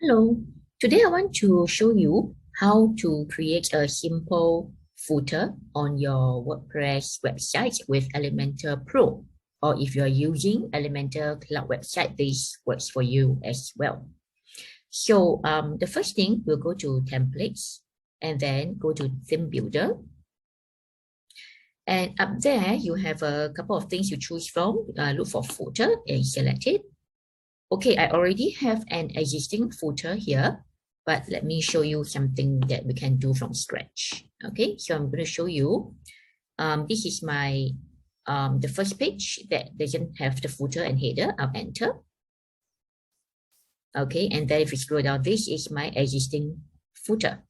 Hello, today I want to show you how to create a simple footer on your WordPress website with Elementor Pro. Or if you are using Elementor Cloud website, this works for you as well. So the first thing, we'll go to templates and then go to theme builder. And up there, you have a couple of things you choose from. Look for footer and select it. Okay, I already have an existing footer here, but let me show you something that we can do from scratch. Okay, so I'm going to show you. This is my the first page that doesn't have the footer and header. I'll enter. Okay, and then if you scroll down, this is my existing footer.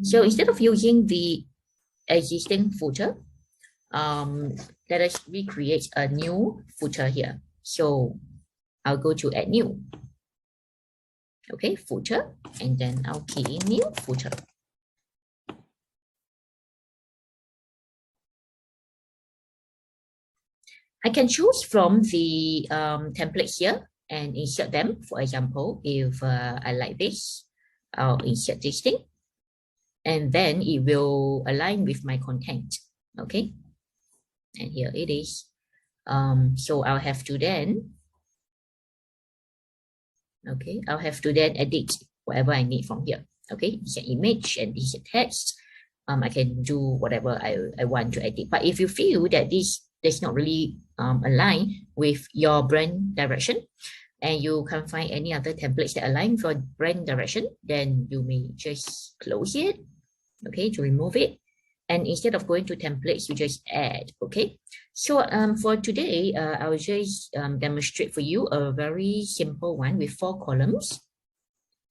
So instead of using the existing footer, let us recreate a new footer here. So I'll go to add new. Okay, footer, and then I'll key in new footer. I can choose from the templates here and insert them. For example, if I like this, I'll insert this thing, and then it will align with my content. Okay, and here it is. So I'll have to then edit whatever I need from here. Okay, it's an image and this is a text. I can do whatever I want to edit. But if you feel that this does not really align with your brand direction, and you can't find any other templates that align for brand direction, then you may just close it, okay, to remove it. And instead of going to templates, you just add, okay? So for today, I will just demonstrate for you a very simple one with 4 columns.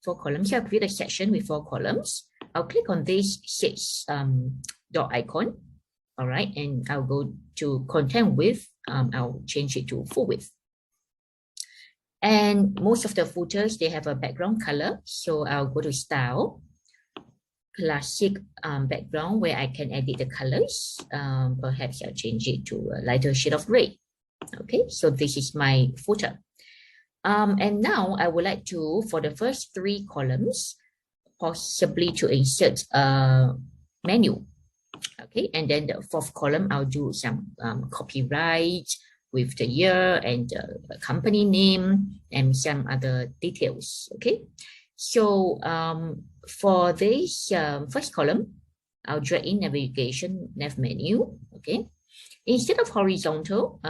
4 columns. So I'll create a section with 4 columns. I'll click on this 6 dot icon, all right? And I'll go to content width. I'll change it to full width. And most of the footers, they have a background color. So I'll go to style, classic background where I can edit the colors. Perhaps I'll change it to a lighter shade of gray. Okay, so this is my footer. And now I would like to, for the first 3 columns, possibly to insert a menu. Okay, and then the 4th column, I'll do some copyright with the year and the company name and some other details. Okay, so for this first column, I'll drag in navigation nav menu. Okay, instead of horizontal,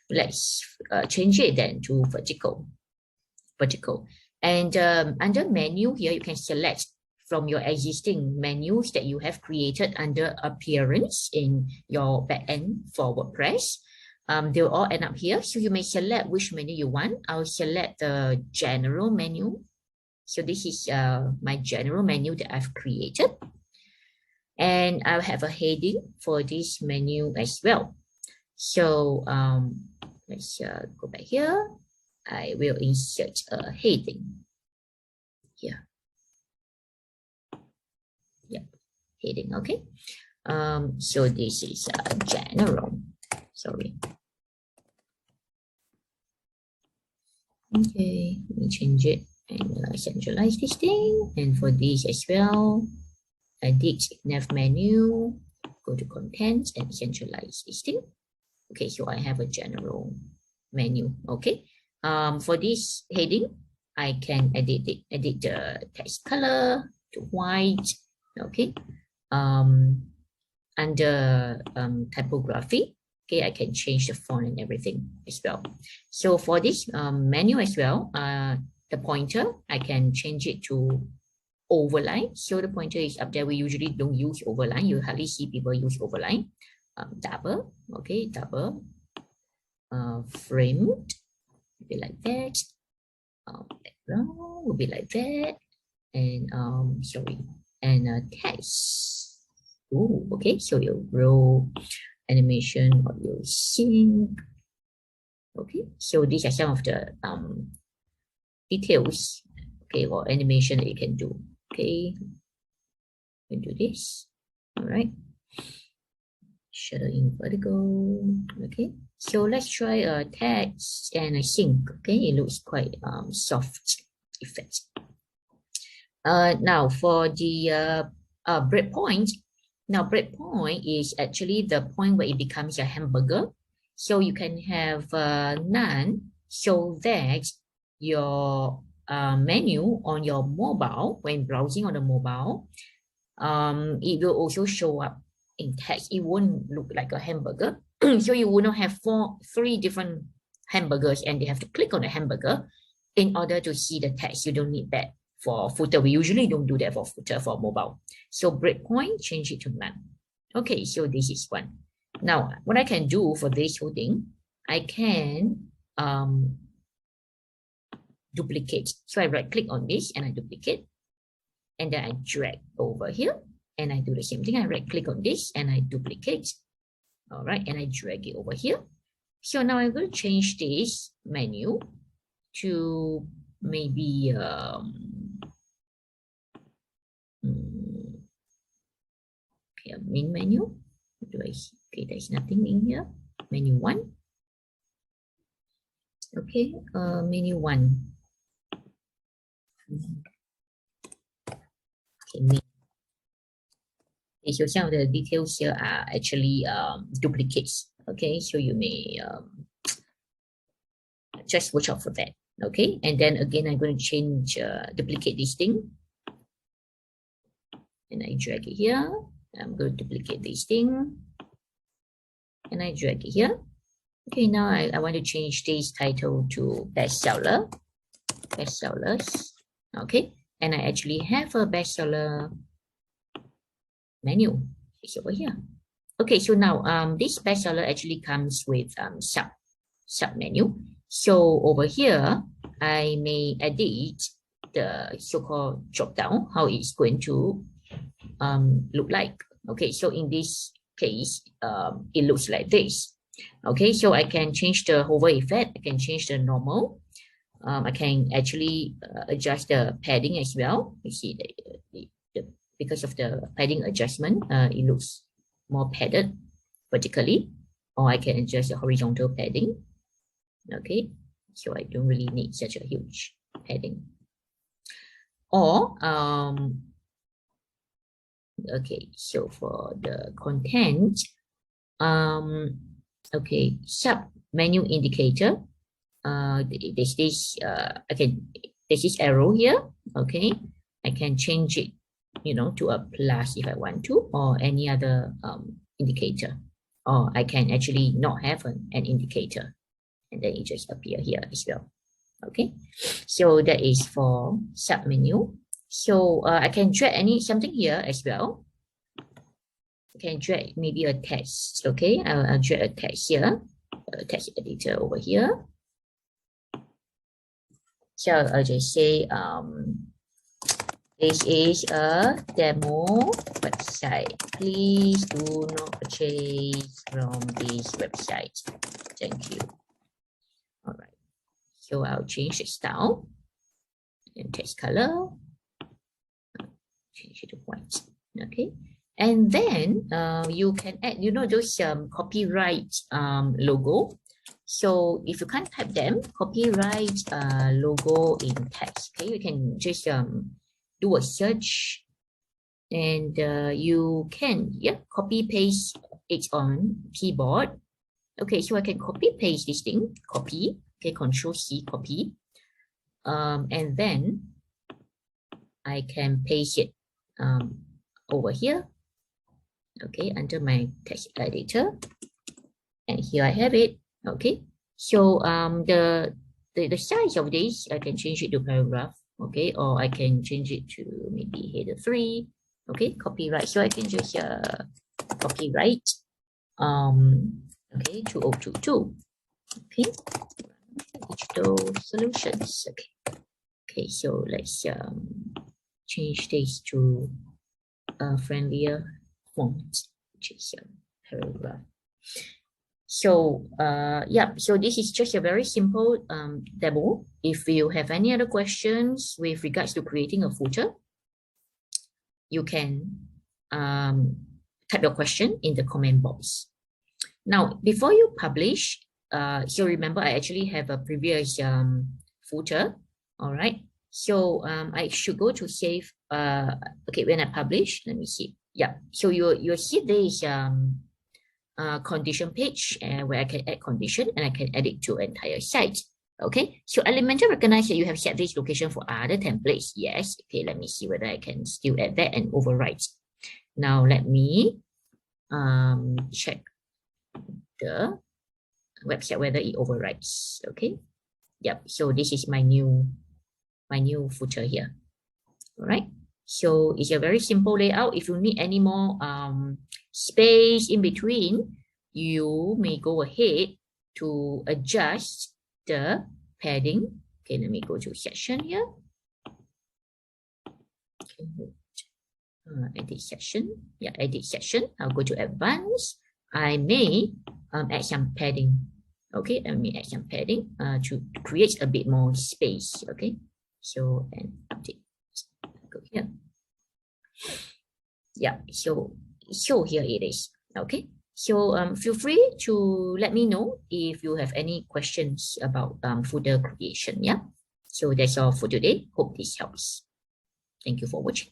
let's change it then to vertical. And under menu here, you can select from your existing menus that you have created under appearance in your backend for WordPress. They'll all end up here. So you may select which menu you want. I'll select the general menu. So this is my general menu that I've created. And I'll have a heading for this menu as well. So let's go back here. I will insert a heading here. Yeah, heading, okay. So this is general. Sorry. Okay, let me change it and centralize this thing. And for this as well, edit nav menu, go to contents and centralize this thing. Okay, so I have a general menu. Okay, for this heading, I can edit the text color to white. Okay, under typography, okay, I can change the font and everything as well. So for this menu as well, the pointer, I can change it to overline. So the pointer is up there. We usually don't use overline. You hardly see people use overline. Double, okay, double. Framed will be like that. Background will be like that. And sorry, and text. Oh, okay. So you roll animation or you sync. Okay, so these are some of the details, okay, or animation that you can do. Okay, we do this. All right, shadow in vertical. Okay, so let's try a text and a sync. Okay, it looks quite soft effect. Now for the breakpoint. Now breakpoint is actually the point where it becomes a hamburger. So you can have none so that your menu on your mobile, when browsing on the mobile, it will also show up in text. It won't look like a hamburger. So you will not have three different hamburgers and they have to click on the hamburger in order to see the text. You don't need that for footer. We usually don't do that for footer for mobile. So breakpoint, change it to none. Okay, so this is one. Now, what I can do for this whole thing, I can duplicate. So I right click on this and I duplicate. And then I drag over here and I do the same thing. I right click on this and I duplicate. All right, and I drag it over here. So now I'm going to change this menu to maybe okay, a main menu. Do I see? Okay, there's nothing in here. Menu 1. Okay, menu 1. Okay, main. Okay, so some of the details here are actually duplicates. Okay, so you may just watch out for that. Okay, and then again, I'm going to change, duplicate this thing. And I drag it here. I'm going to duplicate this thing. And I drag it here. Okay, now I want to change this title to bestseller. Bestsellers. Okay, and I actually have a bestseller menu. It's over here. Okay, so now this bestseller actually comes with sub menu. So over here, I may edit the so-called drop down, how it's going to look like. Okay, so in this case, it looks like this. Okay, so I can change the hover effect. I can change the normal. I can actually adjust the padding as well. You see because of the padding adjustment, it looks more padded vertically, or I can adjust the horizontal padding. Okay, so I don't really need such a huge padding. Or okay, so for the content, okay, sub menu indicator. There's this there's this arrow here. Okay, I can change it, you know, to a plus if I want to, or any other indicator, or I can actually not have an indicator, and then it just appear here as well. Okay, so that is for sub menu. So I can drag something here as well. I can drag maybe a text. Okay, I'll drag a text here, a text editor over here. So I'll just say this is a demo website. Please do not purchase from this website. Thank you. All right. So I'll change the style and text color. Change it to white. Okay. And then you can add, you know, those copyright logo. So if you can't type them, copyright logo in text. Okay, you can just do a search, and you can copy paste it on keyboard. Okay, so I can copy paste this thing, copy. Okay, Control C, copy, and then I can paste it over here. Okay, under my text editor, and here I have it. Okay, so the size of this, I can change it to paragraph. Okay, or I can change it to maybe header 3. Okay, copyright. So I can just copyright okay, 2022. Okay, digital solutions. Okay, so let's change this to a friendlier font, which is paragraph. So yeah, so this is just a very simple demo. If you have any other questions with regards to creating a footer, you can type your question in the comment box. Now, before you publish, so remember I actually have a previous footer. All right. So I should go to save. Okay, when I publish, let me see. Yeah, so you see there is condition page where I can add condition and I can add it to entire site. Okay, so Elementor recognize that you have set this location for other templates. Yes. Okay, let me see whether I can still add that and overwrite. Now let me check the website whether it overwrites. Okay. Yep. So this is my new footer here. All right. So it's a very simple layout. If you need any more space in between, you may go ahead to adjust the padding. Okay, let me go to section here. Okay. Edit section. Yeah, edit section. I'll go to advanced. I may add some padding. Okay, let me add some padding to create a bit more space. Okay, so and update. Go here. Yeah, so here it is. Okay, so feel free to let me know if you have any questions about footer creation. Yeah, so that's all for today. Hope this helps. Thank you for watching.